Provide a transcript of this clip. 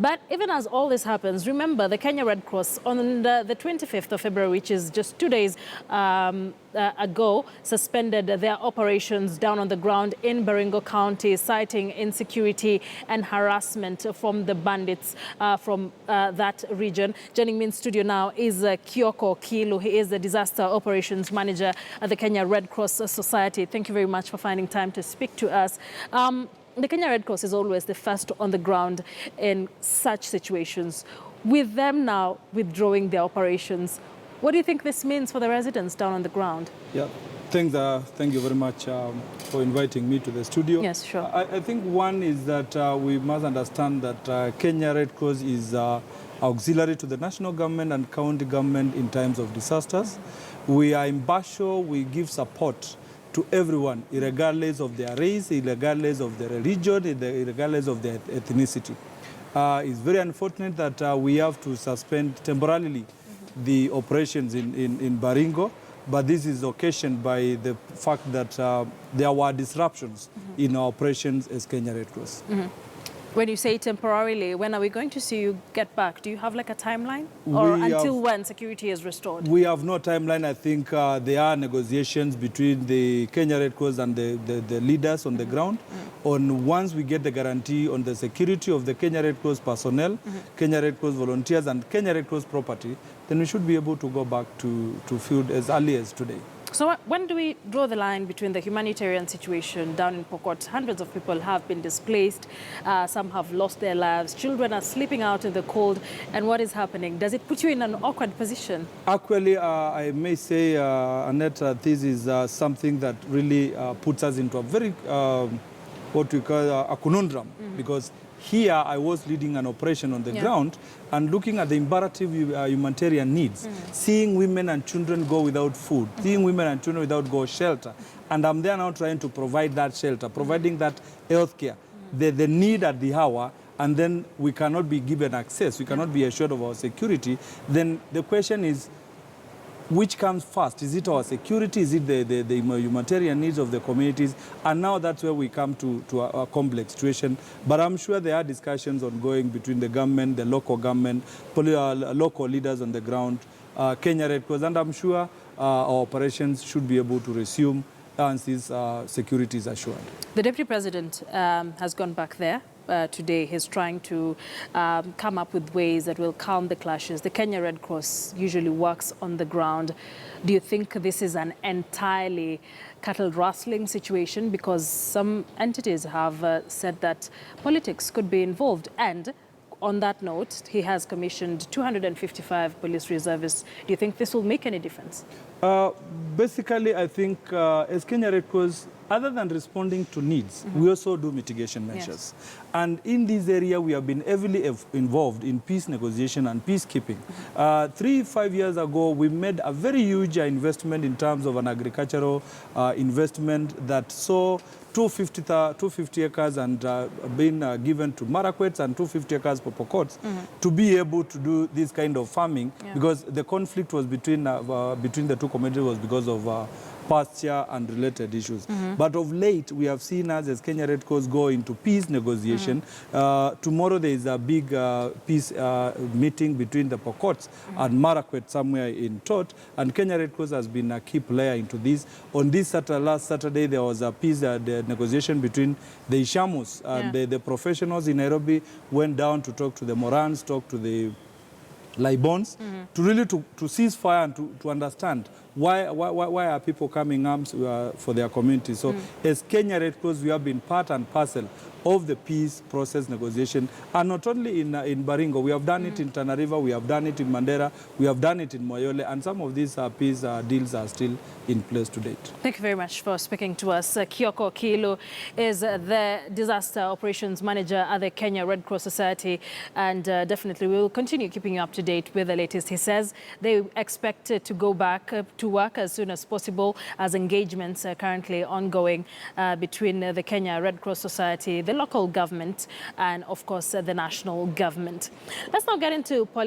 But even as all this happens, remember the Kenya Red Cross on the 25th of February, which is just 2 days ago, suspended their operations down on the ground in Baringo County, citing insecurity and harassment from the bandits from that region. Joining me in studio now is Kioko Kilu. He is the Disaster Operations Manager at the Kenya Red Cross Society. Thank you very much for finding time to speak to us. The Kenya Red Cross is always the first on the ground in such situations. With them now withdrawing their operations, what do you think this means for the residents down on the ground? Yeah, thank you very much for inviting me to the studio. Yes, sure. I think one is that we must understand that Kenya Red Cross is auxiliary to the national government and county government in times of disasters. We are impartial, we give support to everyone, regardless of their race, regardless of their religion, regardless of their ethnicity. It's very unfortunate that we have to suspend temporarily the operations in Baringo, but this is occasioned by the fact that there were disruptions in our operations as Kenya Red Cross. When you say temporarily, when are we going to see you get back? Do you have like a timeline? Or until when security is restored? We have no timeline. I think there are negotiations between the Kenya Red Cross and the leaders on the ground. Once we get the guarantee on the security of the Kenya Red Cross personnel, Kenya Red Cross volunteers and Kenya Red Cross property, then we should be able to go back to field as early as today. So when do we draw the line between the humanitarian situation down in Pokot? Hundreds of people have been displaced. Some have lost their lives. Children are sleeping out in the cold. And what is happening? Does it put you in an awkward position? Actually, I may say, Annette, this is something that really puts us into a very, what we call a conundrum. Because here I was leading an operation on the ground and looking at the imperative humanitarian needs, seeing women and children go without food, seeing women and children without shelter. And I'm there now trying to provide that shelter, providing that health care, the need at the hour, and then we cannot be given access, we cannot be assured of our security. Then the question is, which comes first? Is it our security? Is it the humanitarian needs of the communities? And now that's where we come to a complex situation. But I'm sure there are discussions ongoing between the government, the local government, local leaders on the ground, Kenya Red Cross, and I'm sure our operations should be able to resume once this security is assured. The Deputy President has gone back there. Today he's trying to come up with ways that will calm the clashes. The Kenya Red Cross usually works on the ground. Do you think this is an entirely cattle rustling situation? Because some entities have said that politics could be involved. And on that note, he has commissioned 255 police reservists. Do you think this will make any difference? Basically, I think as Kenya Red Cross, other than responding to needs, we also do mitigation measures. Yes. And in this area, we have been heavily involved in peace negotiation and peacekeeping. 3-5 years ago, we made a very huge investment in terms of an agricultural investment that saw 250 acres and been given to MARAKWETs and 250 acres for Pokots to be able to do this kind of farming because the conflict was between the two communities was because of pasture and related issues. But of late, we have seen us as Kenya Red Cross go into peace negotiation. Tomorrow there is a big peace meeting between the Pokots and MARAKWET somewhere in Tot, and Kenya Red Cross has been a key player into this. On this last Saturday, there was a peace negotiation between the Ishamus and the professionals in Nairobi went down to talk to the Morans, talk to the Libons, to really to cease fire and to understand why are people coming arms for their communities. So as Kenya Red Cross, we have been part and parcel of the peace process negotiation, and not only in Baringo. We have done it in Tana River, we have done it in Mandera, we have done it in Moyole, and some of these peace deals are still in place to date. Thank you very much for speaking to us. Kioko Kilu is the Disaster Operations Manager at the Kenya Red Cross Society, and definitely we will continue keeping you up to date with the latest. He says they expect to go back to work as soon as possible, as engagements are currently ongoing between the Kenya Red Cross Society, the local government, and of course the national government. Let's now get into politics.